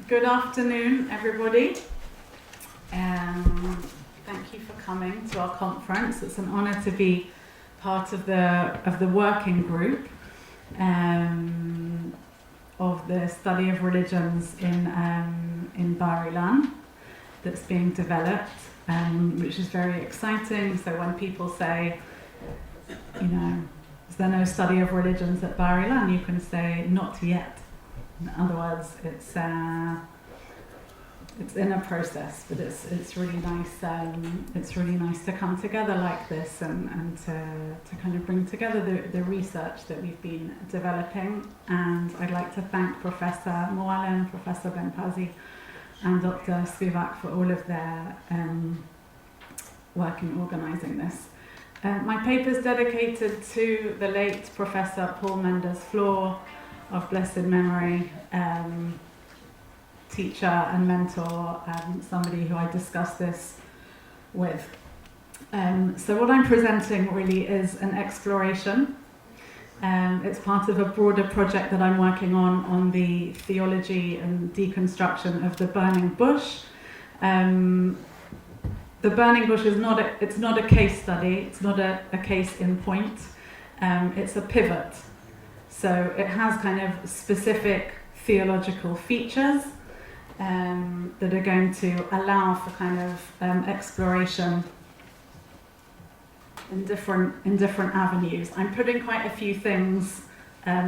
Good afternoon, everybody. Thank you for coming to our conference. It's an honor to be part of the working group of the study of religions in Bar-Ilan that's being developed, which is very exciting. So when people say, you know, is there no study of religions at Bar-Ilan? You can say, not yet. In other words, it's in a process, but it's really nice. It's really nice to come together like this and to kind of bring together the research that we've been developing. And I'd like to thank Professor Moalem, Professor Ben-Pazi, and Dr. Spivak for all of their work in organising this. My paper is dedicated to the late Professor Paul Mendes-Flohr, of blessed memory, teacher and mentor, somebody who I discussed this with. So what I'm presenting really is an exploration. It's part of a broader project that I'm working on the theology and deconstruction of the burning bush. The burning bush is not a case study, it's not a case in point, it's a pivot. So it has kind of specific theological features that are going to allow for kind of exploration in different avenues. I'm putting quite a few things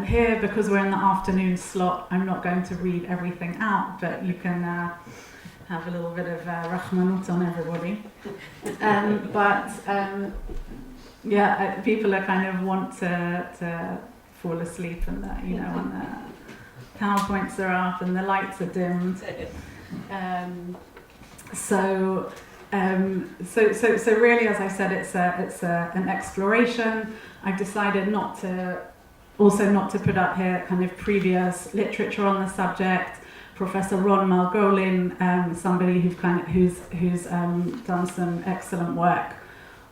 here because we're in the afternoon slot. I'm not going to read everything out, but you can have a little bit of rahmanut on everybody. Yeah, people are kind of want to fall asleep, and that, you know, when the PowerPoints are up and the lights are dimmed. So really, as I said, it's an exploration. I've decided not to put up here kind of previous literature on the subject. Professor Ron Margolin, somebody who's done some excellent work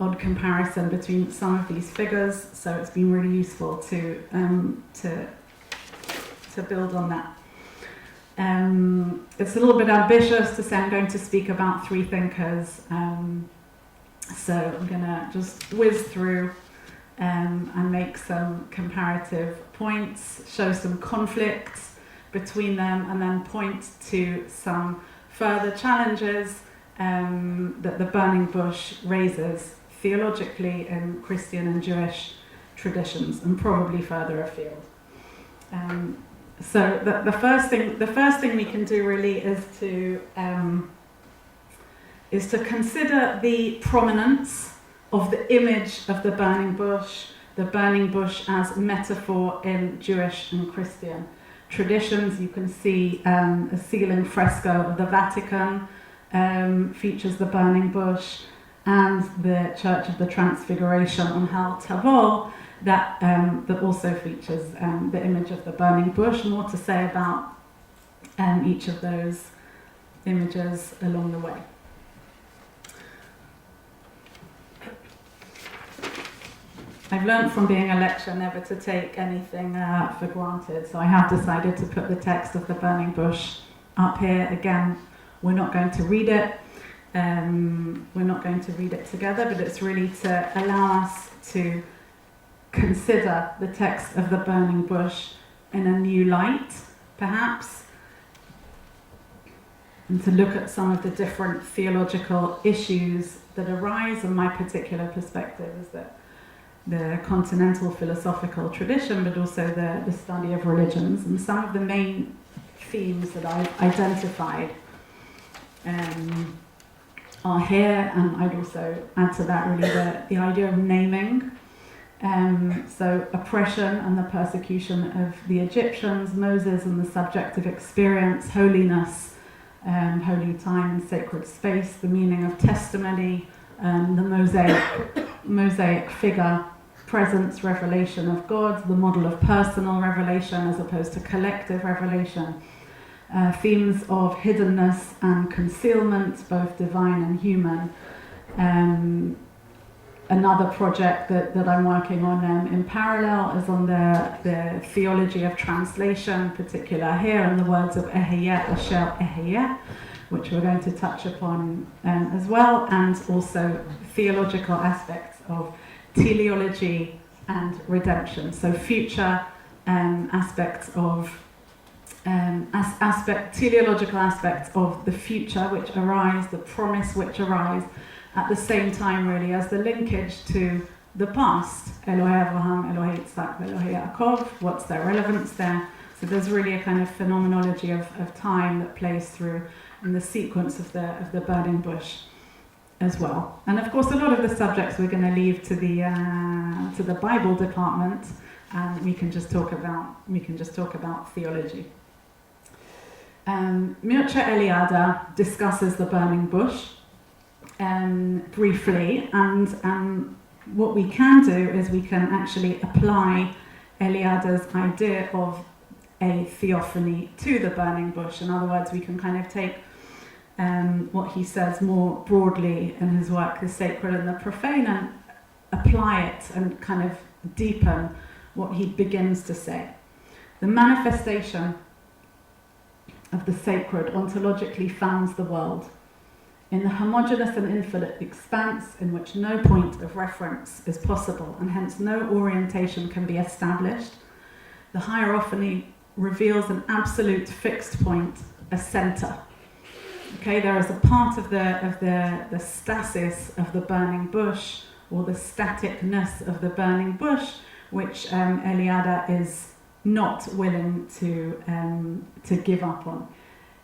on comparison between some of these figures, so it's been really useful to build on that. It's a little bit ambitious to say I'm going to speak about three thinkers, so I'm going to just whiz through and make some comparative points, show some conflicts between them, and then point to some further challenges that the burning bush raises theologically in Christian and Jewish traditions, and probably further afield. So the first thing we can do really is to consider the prominence of the image of the burning bush as metaphor in Jewish and Christian traditions. You can see a ceiling fresco of the Vatican features the burning bush, and the Church of the Transfiguration on Har Tabor that also features the image of the burning bush. More to say about each of those images along the way. I've learned from being a lecturer never to take anything for granted, so I have decided to put the text of the burning bush up here. Again, we're not going to read it. We're not going to read it together, but it's really to allow us to consider the text of the burning bush in a new light, perhaps, and to look at some of the different theological issues that arise. And my particular perspective is that the continental philosophical tradition, but also the study of religions, and some of the main themes that I've identified are here. And I'd also add to that really the idea of naming. So oppression and the persecution of the Egyptians, Moses and the subjective experience, holiness, holy time and sacred space, the meaning of testimony, the mosaic figure, presence, revelation of God, the model of personal revelation as opposed to collective revelation, themes of hiddenness and concealment, both divine and human, another project that I'm working on in parallel is on the theology of translation, particular here in the words of Eheyeh, Asher Eheyeh, which we're going to touch upon as well, and also theological aspects of teleology and redemption, so future aspects of teleological aspects of the future which arise, the promise which arise, at the same time really as the linkage to the past, Elohei Abraham, Elohei Yitzhak, Elohei Yaakov, what's their relevance there. So there's really a kind of phenomenology of time that plays through in the sequence of the burning bush as well. And of course a lot of the subjects we're going to leave to the Bible department, and we can just talk about theology. Mircea Eliade discusses the burning bush briefly, and what we can do is we can actually apply Eliade's idea of a theophany to the burning bush. In other words, we can kind of take what he says more broadly in his work, the sacred and the profane, and apply it and kind of deepen what he begins to say. The manifestation of the sacred ontologically founds the world in the homogeneous and infinite expanse in which no point of reference is possible and hence no orientation can be established. The hierophany reveals an absolute fixed point, a center. Okay, there is a part of the stasis of the burning bush, or the staticness of the burning bush, which Eliade is not willing to give up on.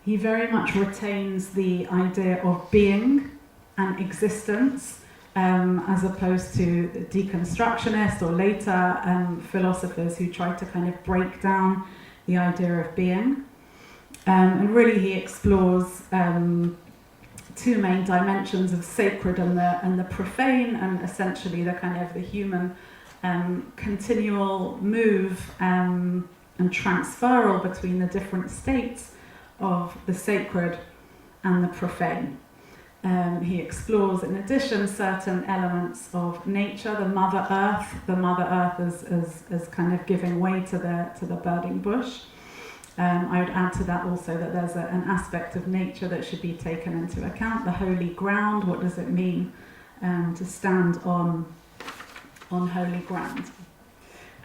He very much retains the idea of being and existence, as opposed to the deconstructionists or later philosophers who tried to kind of break down the idea of being. And really he explores two main dimensions of sacred and the profane, and essentially the kind of the human continual move and transferal between the different states of the sacred and the profane. He explores, in addition, certain elements of nature, the Mother Earth as kind of giving way to the burning bush. I would add to that also that there's an aspect of nature that should be taken into account, the holy ground. What does it mean to stand on holy ground?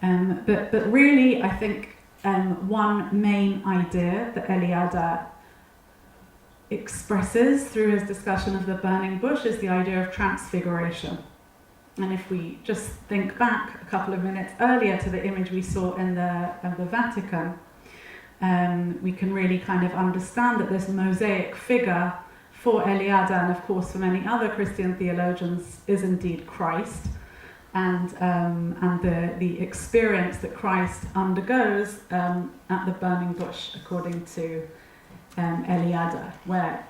But really, I think one main idea that Eliade expresses through his discussion of the burning bush is the idea of transfiguration. And if we just think back a couple of minutes earlier to the image we saw in the Vatican, we can really kind of understand that this mosaic figure for Eliade, and of course for many other Christian theologians, is indeed Christ, and the experience that Christ undergoes at the burning bush, according to Eliade, where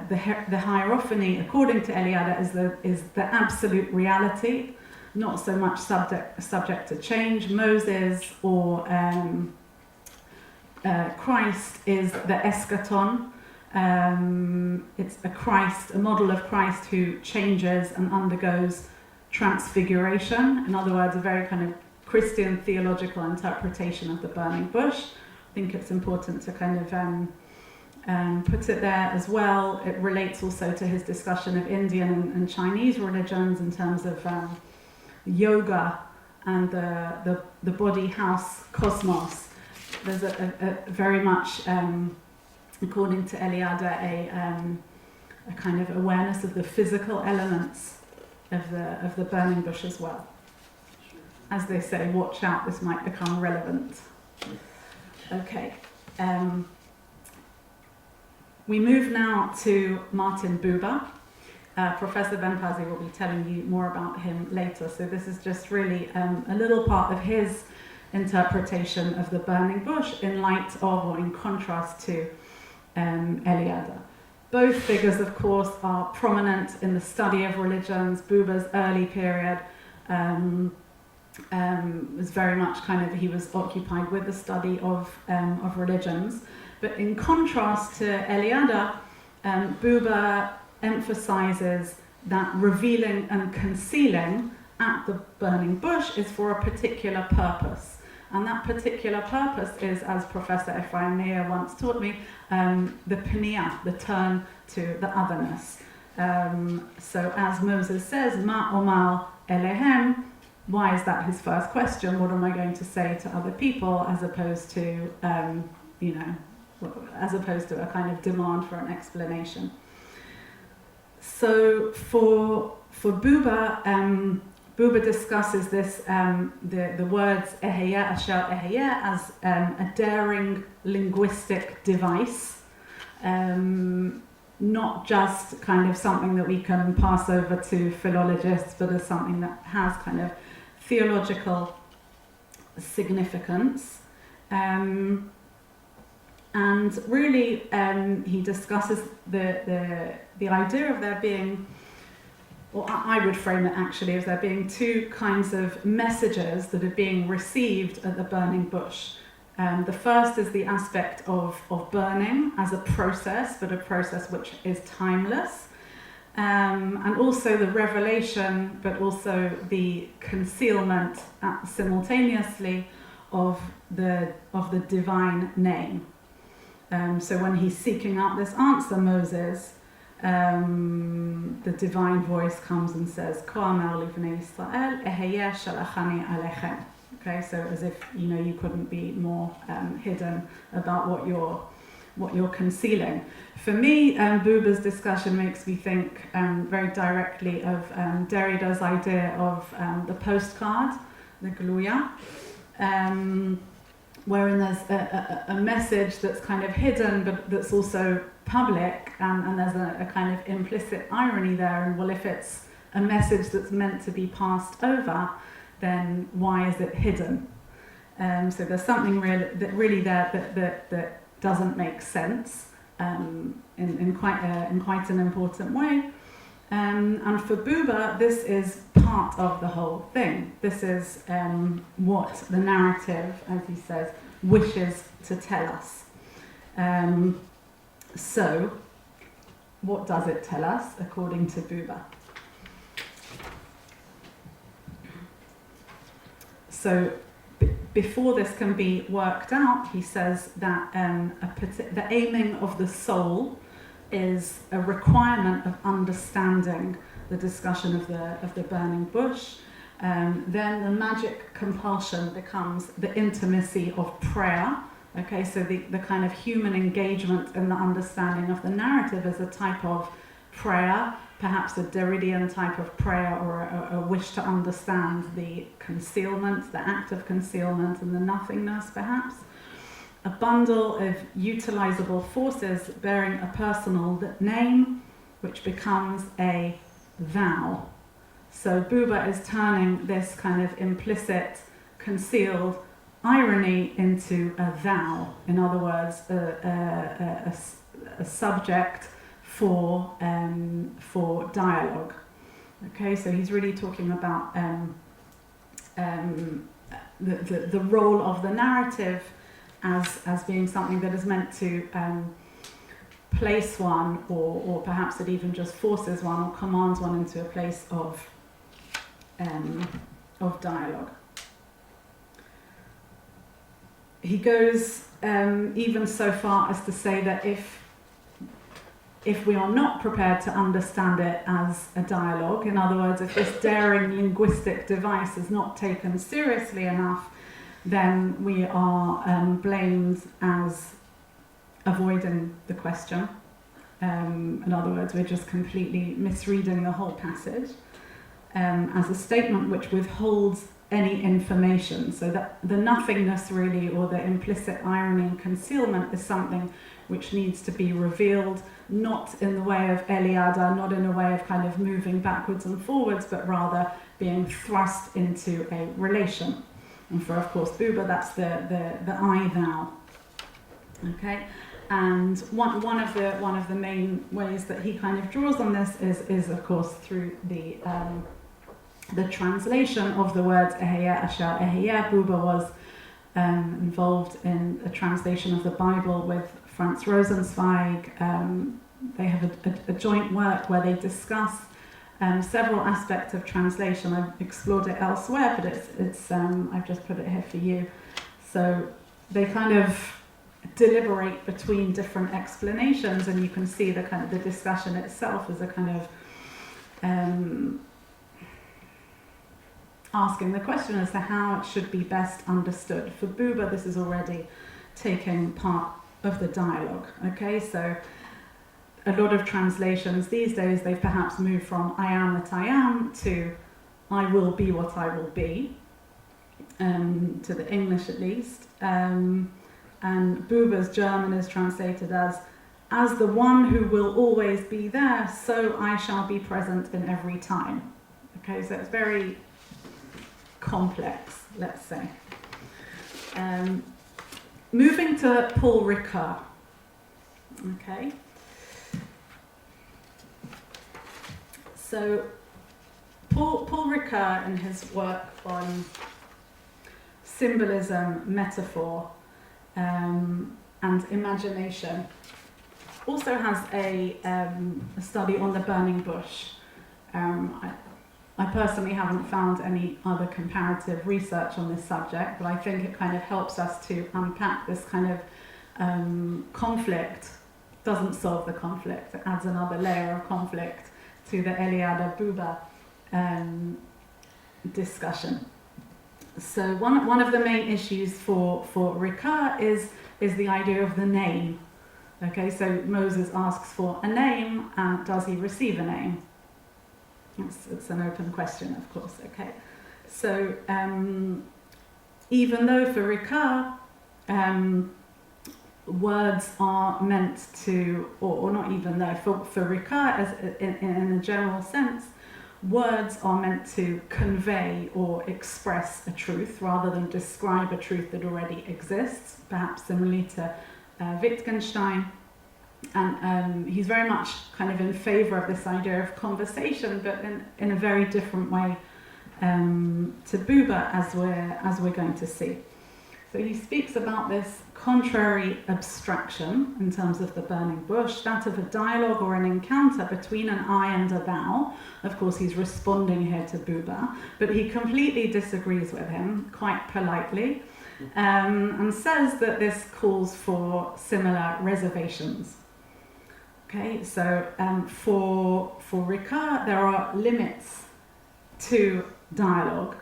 the hierophany, according to Eliade, is the absolute reality, not so much subject to change. Moses or Christ is the eschaton. It's a model of Christ who changes and undergoes transfiguration. In other words, a very kind of Christian theological interpretation of the burning bush. I think it's important to kind of put it there as well. It relates also to his discussion of Indian and Chinese religions in terms of yoga and the body house cosmos. There's a very much, according to Eliade, a kind of awareness of the physical elements of the burning bush as well. As they say, watch out, this might become relevant. Okay. We move now to Martin Buber. Professor Ben-Pazi will be telling you more about him later. So this is just really a little part of his interpretation of the burning bush in light of, or in contrast to, Eliade. Both figures, of course, are prominent in the study of religions. Buber's early period was very much he was occupied with the study of religions. But in contrast to Eliade, Buber emphasizes that revealing and concealing at the burning bush is for a particular purpose. And that particular purpose is, as Professor Ephraim Meir once taught me, the penia, the turn to the otherness. So as Moses says, Ma omar elehem, why is that his first question? What am I going to say to other people, as opposed to, as opposed to a kind of demand for an explanation. So for Buber, Buber discusses this, the words eheya asher eheya as a daring linguistic device, not just kind of something that we can pass over to philologists, but as something that has kind of theological significance. And really, he discusses the idea of there being, or I would frame it actually as there being two kinds of messages that are being received at the burning bush. The first is the aspect of burning as a process, but a process which is timeless. And also the revelation, but also the concealment simultaneously of the divine name. So when he's seeking out this answer, Moses, the divine voice comes and says, Ko amar livnei Yisrael, ehyeh shalachani alechem. Okay, so as if you couldn't be more hidden about what you're concealing. For me, Buber's discussion makes me think very directly of Derrida's idea of the postcard, the gluya, wherein there's a message that's kind of hidden, but that's also public, and there's a kind of implicit irony there. And well, if it's a message that's meant to be passed over, then why is it hidden? So there's something really there that doesn't make sense in quite an important way. And for Buber, this is part of the whole thing. This is what the narrative, as he says, wishes to tell us. So, what does it tell us, according to Buber? So, before this can be worked out, he says that the aiming of the soul is a requirement of understanding the discussion of the burning bush. Then the magic compulsion becomes the intimacy of prayer. Okay, so the kind of human engagement in the understanding of the narrative as a type of prayer, perhaps a Derridian type of prayer, or a wish to understand the concealment, the act of concealment, and the nothingness, perhaps. A bundle of utilizable forces bearing a personal name, which becomes a vow. So Buber is turning this kind of implicit, concealed irony into a vow. In other words, a subject for dialogue. Okay, so he's really talking about the role of the narrative as being something that is meant to place one, or perhaps it even just forces one or commands one into a place of dialogue. He goes even so far as to say that if we are not prepared to understand it as a dialogue, in other words, if this daring linguistic device is not taken seriously enough, then we are blamed as avoiding the question. In other words, we're just completely misreading the whole passage as a statement which withholds any information. So that the nothingness really, or the implicit irony and concealment, is something which needs to be revealed, not in the way of Eliade, not in a way of kind of moving backwards and forwards, but rather being thrust into a relation. And for, of course, Buber, that's the I thou. Okay, and one of the main ways that he kind of draws on this is of course through the translation of the words ehyeh asher ehyeh. Buber was involved in a translation of the Bible with Franz Rosenzweig. They have a joint work where they discuss several aspects of translation. I've explored it elsewhere, but it's I've just put it here for you. So they kind of deliberate between different explanations, and you can see the kind of the discussion itself as a kind of asking the question as to how it should be best understood. For Buber, this is already taking part of the dialogue. Okay, so a lot of translations these days, they've perhaps moved from I am that I am to I will be what I will be, to the English at least. And Buber's German is translated as the one who will always be there, so I shall be present in every time. Okay, so it's very complex, let's say. Moving to Paul Ricoeur. Okay. So Paul Ricoeur, in his work on symbolism, metaphor, and imagination, also has a study on the burning bush. I personally haven't found any other comparative research on this subject, but I think it kind of helps us to unpack this kind of conflict. Doesn't solve the conflict, it adds another layer of conflict to the Eliade Buber discussion. So one of the main issues for Ricoeur is the idea of the name. Okay, so Moses asks for a name, and does he receive a name? It's an open question, of course. Okay, so even though for Ricoeur words are meant to, or not even though, for Ricoeur, as in a general sense, words are meant to convey or express a truth rather than describe a truth that already exists, perhaps similarly to Wittgenstein. And he's very much kind of in favor of this idea of conversation, but in a very different way to Buber, as we're going to see. So he speaks about this contrary abstraction in terms of the burning bush, that of a dialogue or an encounter between an I and a thou. Of course, he's responding here to Buber, but he completely disagrees with him, quite politely, and says that this calls for similar reservations. Okay, so for Ricoeur, there are limits to dialogue.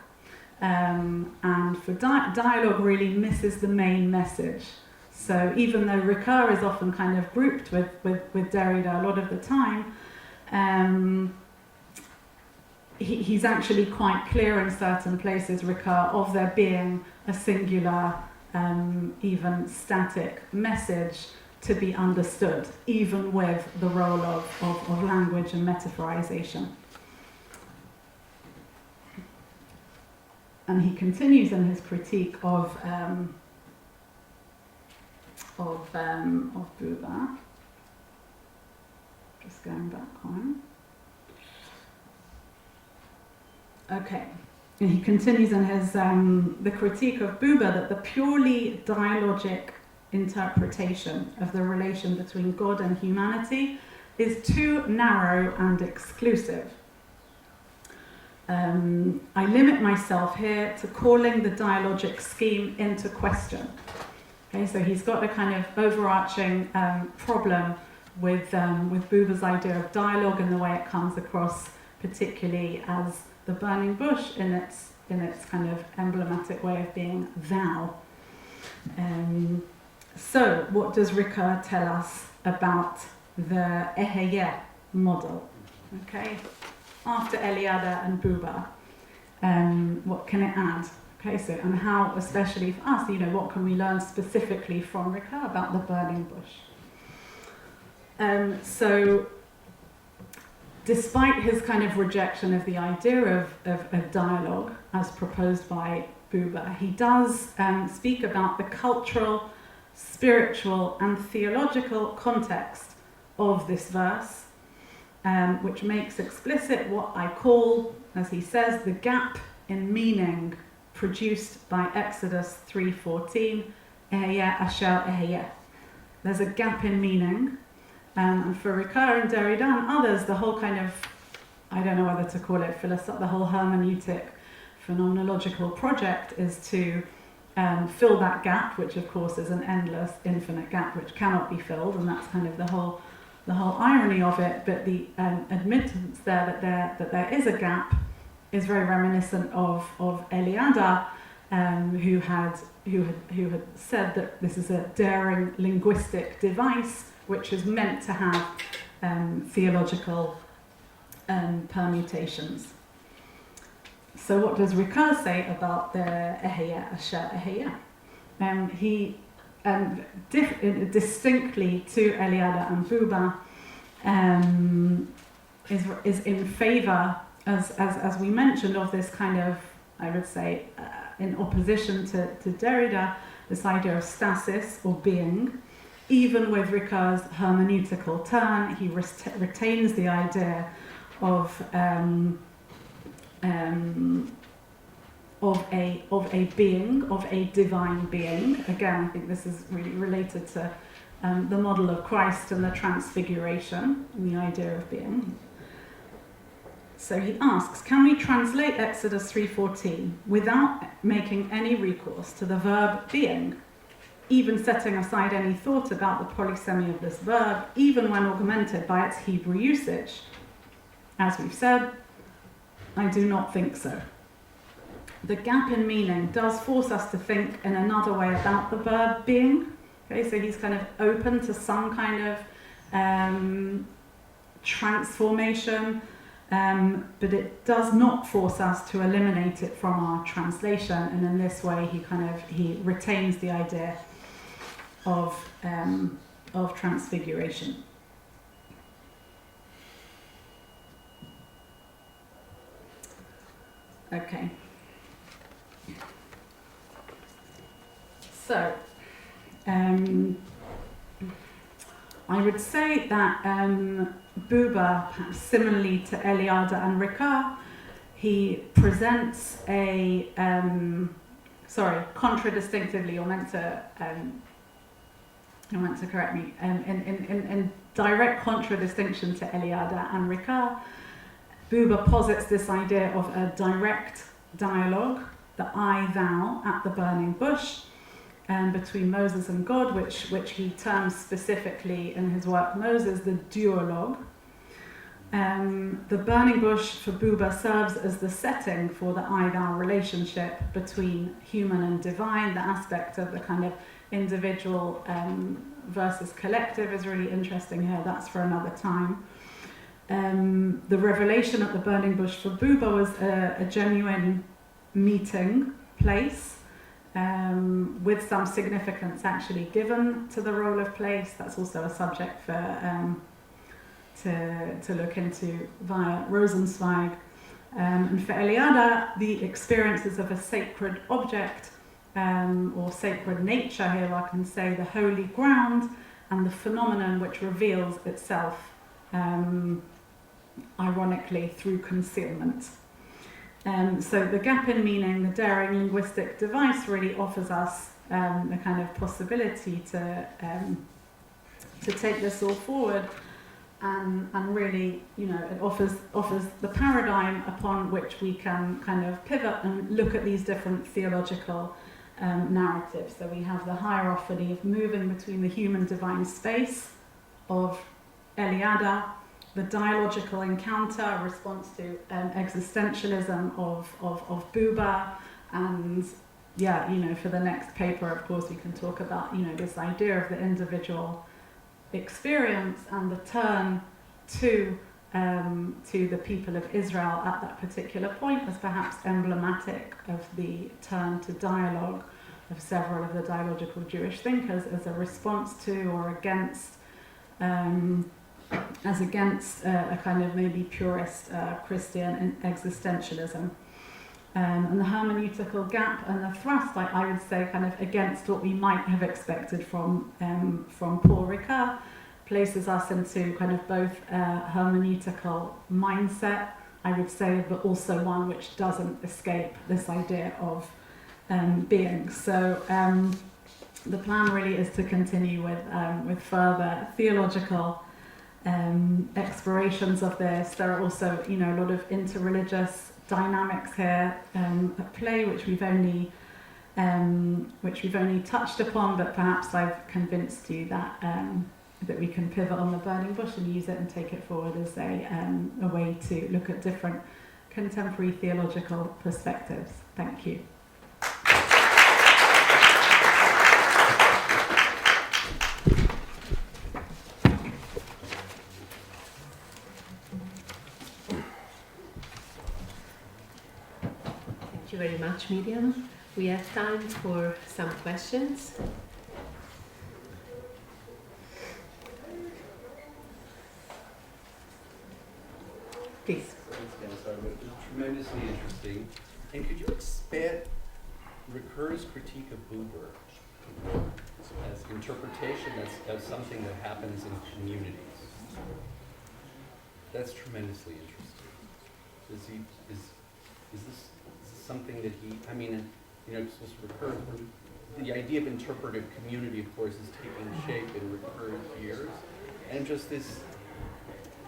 And for dialogue really misses the main message. So even though Ricoeur is often kind of grouped with Derrida a lot of the time, he's actually quite clear in certain places, Ricoeur, of there being a singular, even static message to be understood, even with the role of language and metaphorization. And he continues in his critique of Buber. Just going back on. Okay. And he continues in his the critique of Buber that the purely dialogic interpretation of the relation between God and humanity is too narrow and exclusive. I limit myself here to calling the dialogic scheme into question. Okay, so he's got a kind of overarching problem with Buber's idea of dialogue and the way it comes across, particularly as the burning bush in its kind of emblematic way of being thou. So, what does Ricoeur tell us about the Eheye model? Okay. After Eliade and Buber, what can it add? Okay, so, and how, especially for us, what can we learn specifically from Ricoeur about the burning bush? So, despite his kind of rejection of the idea of dialogue as proposed by Buber, he does speak about the cultural, spiritual, and theological context of this verse, which makes explicit what I call, as he says, the gap in meaning produced by Exodus 3:14, Eheye asher eheye. There's a gap in meaning, and for Ricoeur and Derrida and others, the whole kind of I don't know whether to call it the whole hermeneutic phenomenological project is to fill that gap, which of course is an endless, infinite gap which cannot be filled, and that's kind of the whole irony of it. But the admittance that there is a gap is very reminiscent of Eliade, who had said that this is a daring linguistic device which is meant to have theological permutations. So what does Ricoeur say about the Eheya Asher Eheya? He distinctly to Eliade and Buber is in favour, as we mentioned, of this kind of, I would say, in opposition to Derrida, this idea of stasis or being. Even with Ricoeur's hermeneutical turn, he retains the idea of a being, of a divine being. Again, I think this is really related to the model of Christ and the transfiguration and the idea of being. So he asks, can we translate Exodus 3:14 without making any recourse to the verb being, even setting aside any thought about the polysemy of this verb, even when augmented by its Hebrew usage? As we've said, I do not think so. The gap in meaning does force us to think in another way about the verb being. Okay, so he's kind of open to some kind of transformation, but it does not force us to eliminate it from our translation. And in this way, he retains the idea of transfiguration. Okay. So, I would say that Buber, perhaps similarly to Eliade and Ricoeur, he presents a, contradistinctively, you're meant to correct me, in direct contradistinction to Eliade and Ricoeur, Buber posits this idea of a direct dialogue, the I-thou at the burning bush, between Moses and God, which he terms specifically in his work Moses, the duologue. The burning bush for Buber serves as the setting for the I-thou relationship between human and divine. The aspect of the kind of individual versus collective is really interesting here. That's for another time. The revelation at the burning bush for Buber was a genuine meeting place, with some significance actually given to the role of place. That's also a subject for to look into via Rosenzweig. And for Eliade, the experiences of a sacred object or sacred nature, here I can say the holy ground, and the phenomenon which reveals itself ironically through concealment. So the gap in meaning, the daring linguistic device, really offers us the kind of possibility to take this all forward, and really, it offers the paradigm upon which we can kind of pivot and look at these different theological narratives. So we have the hierophany of moving between the human divine space of Eliade, the dialogical encounter, a response to existentialism of Buber, and for the next paper, of course, we can talk about this idea of the individual experience and the turn to the people of Israel at that particular point as perhaps emblematic of the turn to dialogue of several of the dialogical Jewish thinkers as a response to or against a kind of maybe purist Christian existentialism. And the hermeneutical gap and the thrust, I would say, kind of against what we might have expected from Paul Ricoeur, places us into kind of both a hermeneutical mindset, I would say, but also one which doesn't escape this idea of being. So the plan really is to continue with further theological explorations of this. There are also, you know, a lot of interreligious dynamics here at play, which we've only touched upon, but perhaps I've convinced you that that we can pivot on the burning bush and use it and take it forward as a way to look at different contemporary theological perspectives. Thank you. Thank you very much, Miriam. We have time for some questions. Please. It was tremendously interesting. And could you expand Ricoeur's critique of Buber as interpretation as something that happens in communities? That's tremendously interesting. Is this something that he, I mean, you know, Ricoeur, the idea of interpretive community, of course, is taking shape in Ricoeur's years. And just this,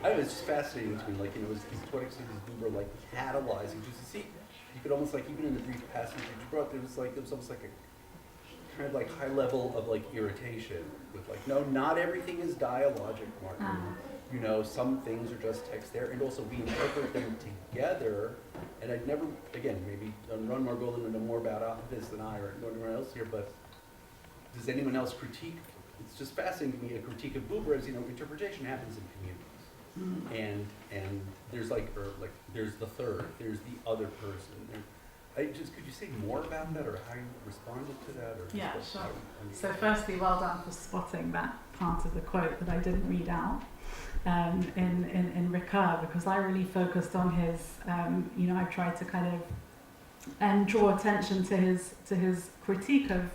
I don't know, it's just fascinating to me, like, you know, to what extent is Buber, like, catalyzing, just to see, you could almost, like, even in the brief passage that you brought, there was almost like a kind of, like, high level of, like, irritation with, like, no, not everything is dialogic, Martin. You know, some things are just text there, and also we interpret them together, and I'd never, again, maybe Ron Margolin would know more about this than I or anyone else here, but does anyone else critique? It's just fascinating to me, a critique of Buber as, you know, interpretation happens in communities. And there's there's the third, there's the other person. Could you say more about that, or how you responded to that? Or yeah, sure. So firstly, well done for spotting that part of the quote that I didn't read out in Ricoeur, because I really focused on his, you know, I tried to kind of draw attention to his critique of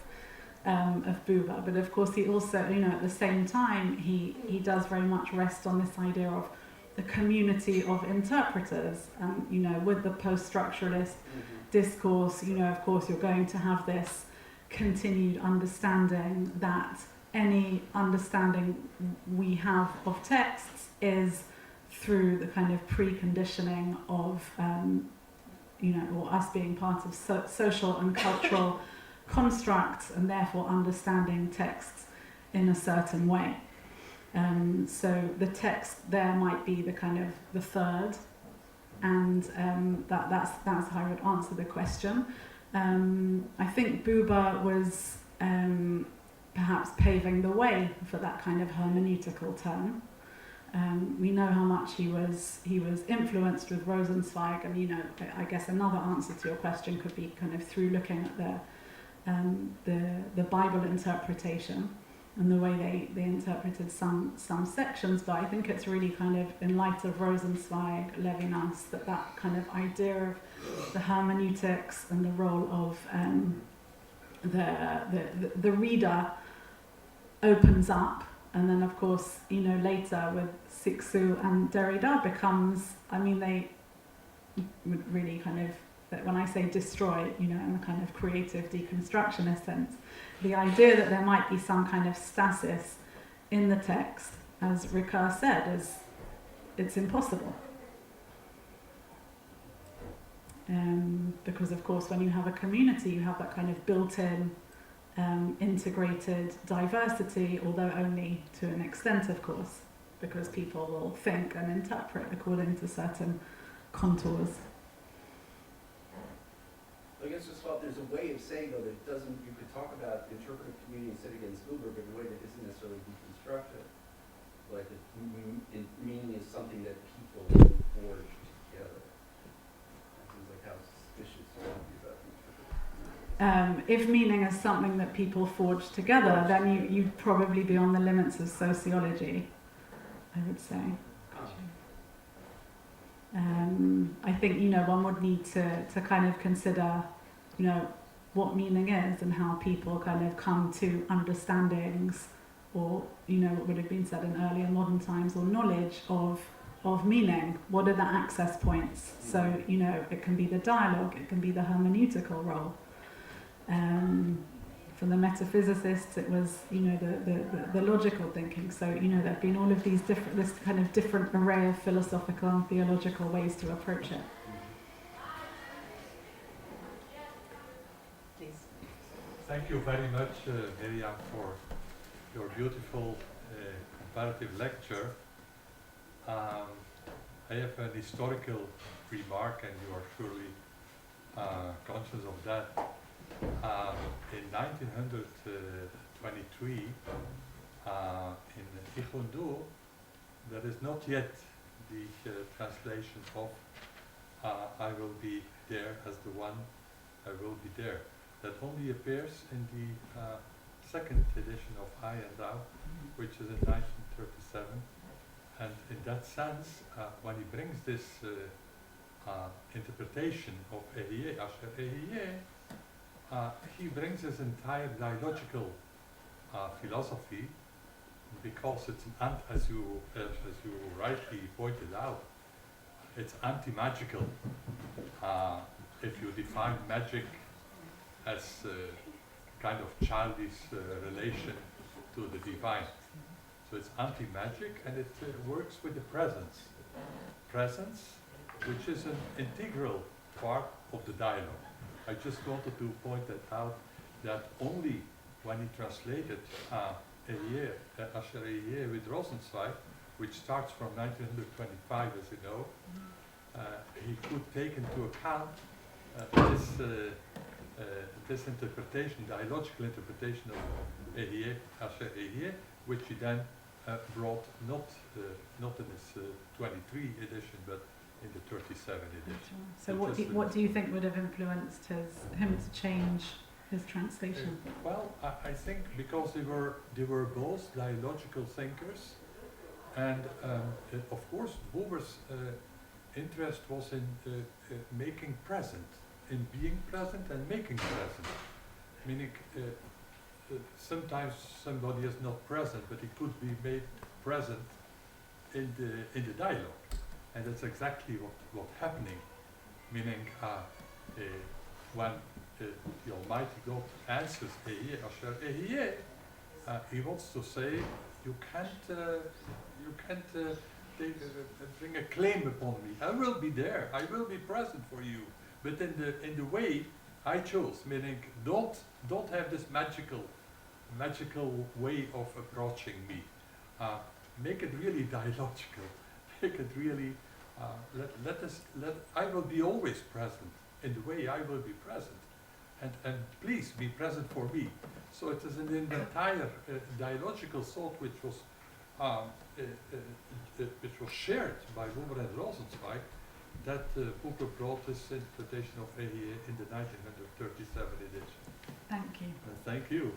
Buber, but of course he also, you know, at the same time he does very much rest on this idea of the community of interpreters, you know, with the post-structuralist discourse, you know, of course you're going to have this continued understanding that any understanding we have of texts is through the kind of preconditioning of, you know, or us being part of social and cultural constructs, and therefore understanding texts in a certain way. So the text there might be the kind of the third, and that's how I would answer the question. I think Buber was perhaps paving the way for that kind of hermeneutical turn. We know how much he was influenced with Rosenzweig, and, you know, I guess another answer to your question could be kind of through looking at the Bible interpretation and the way they interpreted some sections, but I think it's really kind of in light of Rosenzweig, Levinas, that kind of idea of the hermeneutics and the role of the reader opens up, and then of course, you know, later with Cixous and Derrida becomes, I mean, they would really kind of, that when I say destroy, you know, in the kind of creative deconstructionist sense, the idea that there might be some kind of stasis in the text, as Ricoeur said, is it's impossible. Because of course when you have a community, you have that kind of built-in, integrated diversity, although only to an extent, of course, because people will think and interpret according to certain contours. I guess just thought there's a way of saying, though, that it doesn't, you could talk about interpretive community and sit against Buber, but in a way that isn't necessarily deconstructive. Like, meaning is something that people forge together. That seems like how suspicious you want to be about interpretive. If meaning is something that people forge together, then you'd probably be on the limits of sociology, I would say. I think, you know, one would need to kind of consider, you know, what meaning is and how people kind of come to understandings, or, you know, what would have been said in earlier modern times, or knowledge of meaning. What are the access points? So, you know, it can be the dialogue, it can be the hermeneutical role. For the metaphysicists, it was, you know, the logical thinking. So, you know, there've been all of these this kind of different array of philosophical and theological ways to approach it. Please. Thank you very much, Miriam, for your beautiful comparative lecture. I have an historical remark, and you are surely conscious of that. In 1923, in Igondo, there is not yet the translation of I will be there as the one I will be there. That only appears in the second edition of I and Thou, which is in 1937. And in that sense, when he brings this interpretation of Ehyeh, Asher Ehyeh, he brings his entire dialogical philosophy, because it's as you rightly pointed out, it's anti-magical. If you define magic as a kind of childish relation to the divine. So it's anti-magic, and it works with the presence. Presence, which is an integral part of the dialogue. I just wanted to point that out, that only when he translated Ehyeh, Asher Ehyeh with Rosenzweig, which starts from 1925, as you know, he could take into account this interpretation, dialogical interpretation of Ehyeh, Asher Ehyeh, which he then brought not in his 23 edition, but in the 37 edition. So what do you think would have influenced him to change his translation? Well, I think because they were both dialogical thinkers, and of course Buber's interest was in making present, in being present and making present, meaning sometimes somebody is not present, but he could be made present in the dialogue, and that's exactly what's happening. Meaning, when the Almighty God answers Ehyeh, Asher Ehyeh, he wants to say, you can't bring a claim upon me. I will be there. I will be present for you, but in the way I chose. Meaning, don't have this magical way of approaching me. Make it really dialogical. Make it really. I will be always present in the way I will be present, and please be present for me. So it is an entire dialogical thought which was shared by Buber and Rosenzweig, that Buber brought this interpretation of Ehyeh in the 1937 edition. Thank you. Thank you.